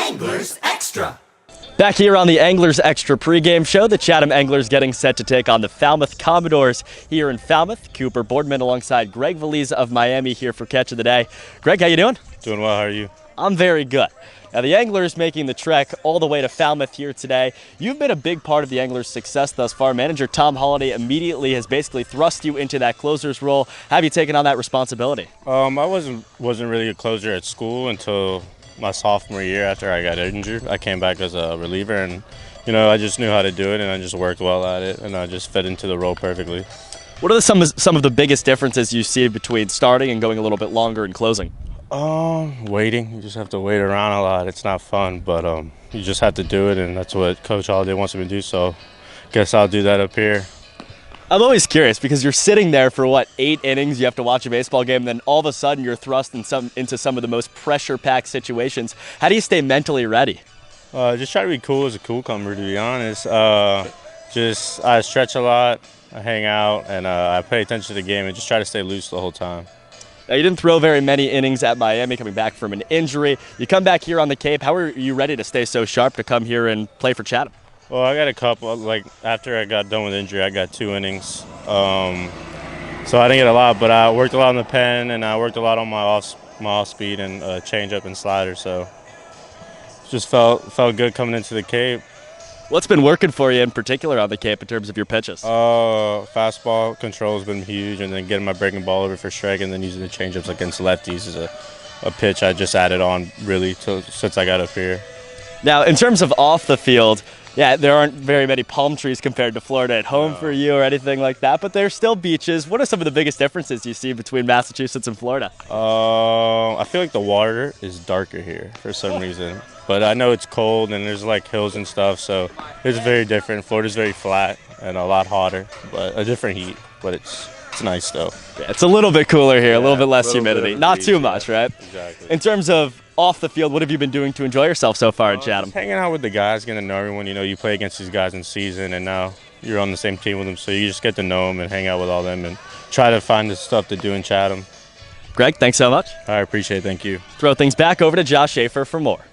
Anglers Extra. Back here on the Anglers Extra pregame show, the Chatham Anglers getting set to take on the Falmouth Commodores here in Falmouth. Cooper Boardman alongside Greg Veliz of Miami here for Catch of the Day. Greg, how you doing? Doing well, how are you? I'm very good. Now, the Anglers making the trek all the way to Falmouth here today. You've been a big part of the Anglers' success thus far. Manager Tom Holliday immediately has basically thrust you into that closer's role. Have you taken on that responsibility? I wasn't really a closer at school until my sophomore year after I got injured. I came back as a reliever, and I just knew how to do it, and I just worked well at it, and I just fit into the role perfectly. What are some of the biggest differences you see between starting and going a little bit longer and closing? Waiting. You just have to wait around a lot. It's not fun, but you just have to do it, and that's what Coach Holliday wants me to do, so guess I'll do that up here. I'm always curious because you're sitting there for, 8 innings, you have to watch a baseball game, and then all of a sudden you're thrust into some of the most pressure-packed situations. How do you stay mentally ready? Just try to be cool as a cucumber, to be honest. I stretch a lot, I hang out, and I pay attention to the game and just try to stay loose the whole time. Now, you didn't throw very many innings at Miami coming back from an injury. You come back here on the Cape. How are you ready to stay so sharp to come here and play for Chatham? Well, I got a couple. After I got done with injury, I got 2 innings. So I didn't get a lot, but I worked a lot on the pen, and I worked a lot on my off speed and changeup and slider. So just felt good coming into the Cape. What's been working for you in particular on the Cape in terms of your pitches? Fastball control has been huge, and then getting my breaking ball over for strike, and then using the changeups against lefties is a pitch I just added on really since I got up here. Now, in terms of off the field, there aren't very many palm trees compared to Florida at home for you or anything like that, but there's still beaches. What are some of the biggest differences you see between Massachusetts and Florida? I feel like the water is darker here for some reason, but I know it's cold and there's hills and stuff, so it's very different. Florida's very flat and a lot hotter, but a different heat, but it's nice though. Yeah, it's a little bit cooler here, a little bit less humidity. Not too much, right? Exactly. In terms of off the field, what have you been doing to enjoy yourself so far in Chatham? Hanging out with the guys, getting to know everyone. You play against these guys in season, and now you're on the same team with them, so you just get to know them and hang out with all them and try to find the stuff to do in Chatham. Greg, thanks so much. I appreciate it. Thank you. Throw things back over to Josh Schaefer for more.